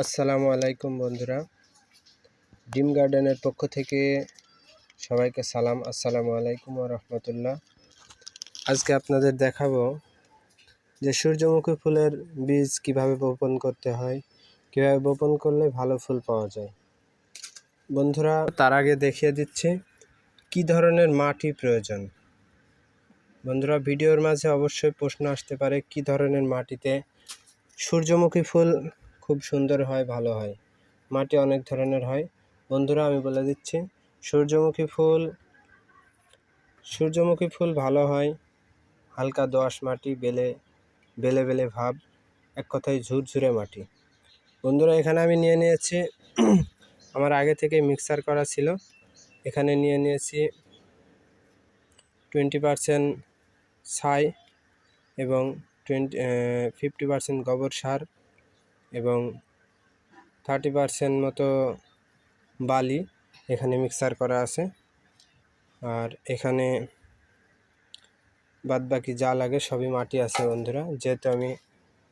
আসসালামু আলাইকুম বন্ধুরা, ডিম গার্ডেনের পক্ষ থেকে সবাইকে সালাম। আসসালামু আলাইকুম ওয়া রাহমাতুল্লাহ। আজকে আপনাদের দেখাবো যে সূর্যমুখী ফুলের বীজ কিভাবে বপন করতে হয়, কিভাবে বপন করলে ভালো ফুল পাওয়া যায়। বন্ধুরা, তার আগে দেখিয়ে দিচ্ছি কি ধরনের মাটি প্রয়োজন। বন্ধুরা, ভিডিওর মাঝে অবশ্যই প্রশ্ন আসতে পারে কি ধরনের মাটিতে সূর্যমুখী ফুল খুব সুন্দর হয়, ভালো হয়। মাটি অনেক ধরনের হয়। বন্ধুরা, আমি বলে দিচ্ছি, সূর্যমুখী ফুল ভালো হয় হালকা দোআঁশ মাটি, বেলে বেলে ভাব, এক কথায় ঝুরঝুরে মাটি। বন্ধুরা, এখানে আমি নিয়ে নিয়েছি আমার আগে থেকে মিক্সার করা ছিল। এখানে নিয়ে নিয়েছি 20% ছাই এবং 50% গোবর সার এবং 30% মতো বালি এখানে মিক্সার করা আছে। আর এখানে বাদবাকি যা লাগে সবই মাটি আছে। বন্ধুরা, যেহেতু আমি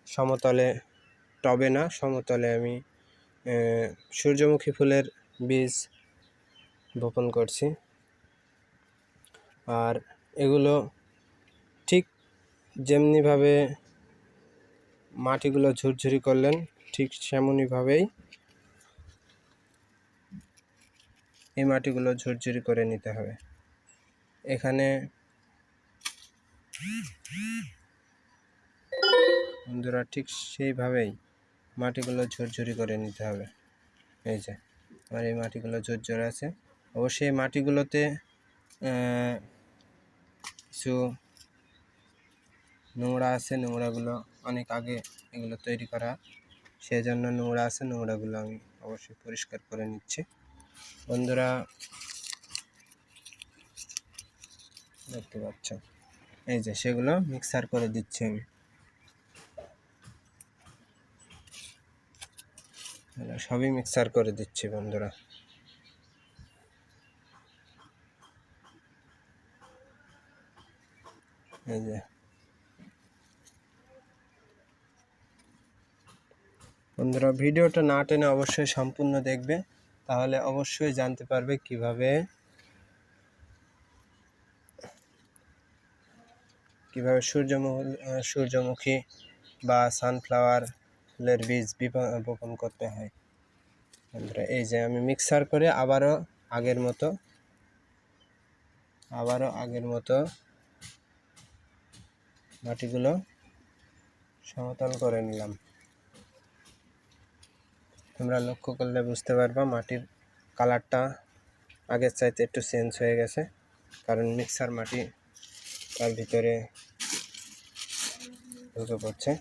সমতলে, টবে না, সমতলে আমি সূর্যমুখী ফুলের বীজ বপন করছি। আর এগুলো ঠিক যেমনিভাবে মাটিগুলো ঝুরঝুরি করলেন, ঠিক সেমনইভাবেই এই মাটিগুলো ঝুরঝুরি করে নিতে হবে। এখানে বন্ধুরা ঠিক সেইভাবেই মাটিগুলো ঝুরঝুরি করে নিতে হবে। এই যে আমার এই মাটিগুলো ঝুরঝুরে আছে। অবশ্যই এই মাটিগুলোতে কিছু নোংরা আছে, নোংরাগুলো অনেক আগে এগুলো তৈরি করা, সেই জন্য নোংরা আছে, নোংরাগুলো আমি অবশ্যই পরিষ্কার করে নিচ্ছি। বন্ধুরা, দেখতে পাচ্ছ, এই যে সেগুলো মিক্সার করে দিচ্ছি আমি। সবই মিক্সার করে দিচ্ছি বন্ধুরা। এই যে বন্ধুরা, ভিডিওটা না টেনে অবশ্যই সম্পূর্ণ দেখবে, তাহলে অবশ্যই জানতে পারবে কিভাবে সূর্যমুখী বা সানফ্লাওয়ার ফুলের বীজ বপন করতে হয়। বন্ধুরা, এই যে আমি মিক্সার করে আবারও আগের মতো মাটিগুলো সমতল করে নিলাম। তোমরা লক্ষ্য করলে বুঝতে পারবা মাটির কালারটা আগের চাইতে একটু চেঞ্জ হয়ে গেছে, কারণ মিক্সার মাটি তার ভিতরে ঢুকে পড়ছে।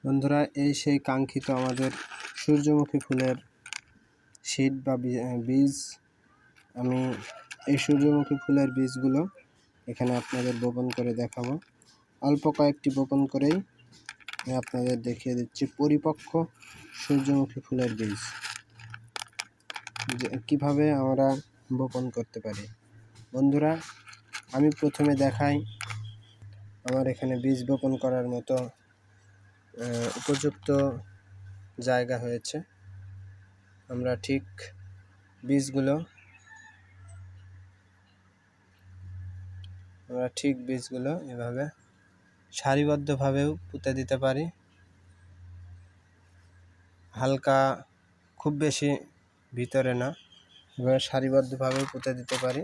বন্ধুরা, এই সেই কাঙ্ক্ষিত আমাদের সূর্যমুখী ফুলের সিড বা বীজ। আমি এই সূর্যমুখী ফুলের বীজগুলো এখানে আপনাদের বপন করে দেখাবো। অল্প কয়েকটি বপন করেই আমি আপনাদের দেখিয়ে দিচ্ছি পরিপক্ক সূর্যমুখী ফুলের বীজ কিভাবে আমরা বপন করতে পারি। বন্ধুরা, আমি প্রথমে দেখাই আমার এখানে বীজ বপন করার মতো উপযুক্ত জায়গা হয়েছে। আমরা ঠিক বীজগুলো এভাবে সারিবদ্ধভাবেও পুঁতে দিতে পারি। হালকা, খুব বেশি ভিতরে না, এভাবে সারিবদ্ধভাবেও পুঁতে দিতে পারি।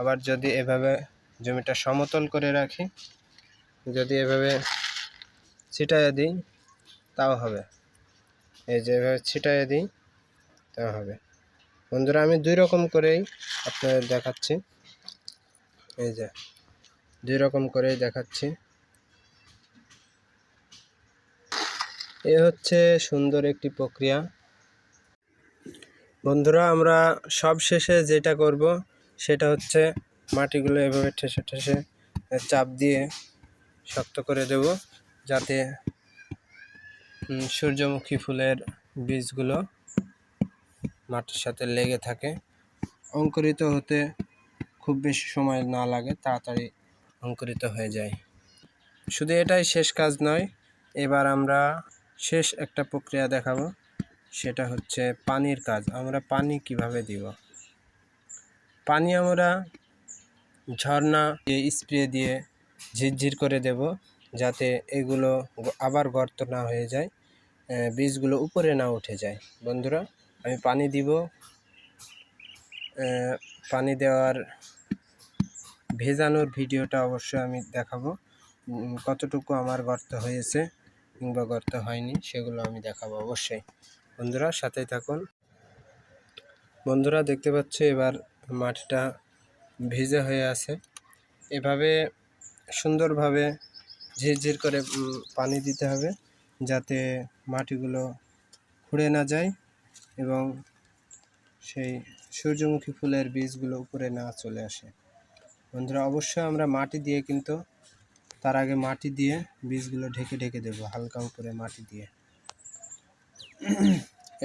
আবার যদি এভাবে জমিটা সমতল করে রাখি, যদি এভাবে ছিটাইয়ে দিই তাও হবে। এই যে এভাবে ছিটাইয়ে দিই তাও হবে। বন্ধুরা, আমি দুই রকম করেই আপনাদের দেখাচ্ছি। এই যে দুই রকম করেই দেখাচ্ছি। এ হচ্ছে সুন্দর একটি প্রক্রিয়া। বন্ধুরা, আমরা সব শেষে যেটা করব সেটা হচ্ছে মাটিগুলো এভাবে ঠেসে চাপ দিয়ে শক্ত করে দেব, যাতে সূর্যমুখী ফুলের বীজগুলো মাটির সাথে লেগে থাকে। অঙ্কুরিত হতে খুব বেশি সময় না লাগে, তাড়াতাড়ি অঙ্কুরিত হয়ে যায়। শুধু এটাই শেষ কাজ নয়, এবার আমরা শেষ একটা প্রক্রিয়া দেখাবো, সেটা হচ্ছে পানির কাজ। আমরা পানি কিভাবে দিব। পানি আমরা ঝর্ণা স্প্রে দিয়ে ঝিরঝির করে দেব, যাতে এগুলো আবার গর্ত না হয়ে যায়, বীজগুলো উপরে না উঠে যায়। বন্ধুরা, আমি পানি দিব। পানি দেওয়ার ভেজানোর ভিডিওটা অবশ্যই আমি দেখাবো। কতটুকু আমার গর্ত হয়েছে কিংবা গর্ত হয়নি সেগুলো আমি দেখাবো অবশ্যই। বন্ধুরা, সাথেই থাকুন। বন্ধুরা, দেখতে পাচ্ছ এবার মাটিটা ভিজে হয়ে আছে। এভাবে সুন্দরভাবে ঝিরঝির করে পানি দিতে হবে, যাতে মাটিগুলো খুঁড়ে না যায় এবং সেই সূর্যমুখী ফুলের বীজগুলো উপরে না চলে আসে। বন্ধুরা, অবশ্যই আমরা মাটি দিয়ে, কিন্তু তার আগে মাটি দিয়ে বীজগুলো ঢেকে ঢেকে দেব, হালকা উপরে মাটি দিয়ে।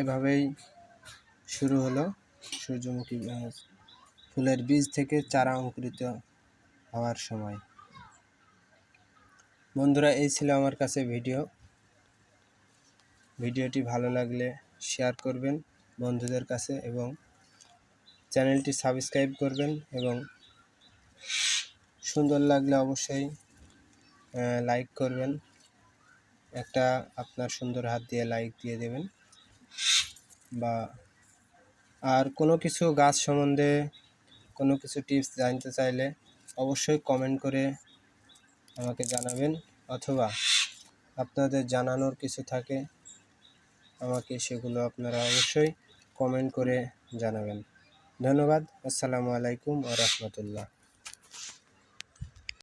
এভাবেই শুরু হলো সূর্যমুখী ফুলের বীজ থেকে চারা অঙ্কুরিত হওয়ার সময়। বন্ধুরা, এই ছিল আমার কাছে ভিডিওটি ভালো লাগলে শেয়ার করবেন বন্ধুদের কাছে এবং চ্যানেলটি সাবস্ক্রাইব করবেন, এবং সুন্দর লাগলে অবশ্যই লাইক করবেন। একটা আপনার সুন্দর হাত দিয়ে লাইক দিয়ে দেবেন। বা আর কোনো কিছু গাছ সম্বন্ধে কোনো কিছু টিপস জানতে চাইলে অবশ্যই কমেন্ট করে আমাকে জানাবেন, অথবা আপনাদের জানানোর কিছু থাকে আমাকে, সেগুলো আপনারা অবশ্যই কমেন্ট করে জানাবেন। ধন্যবাদ। আসসালামু আলাইকুম ওয়া রাহমাতুল্লাহ।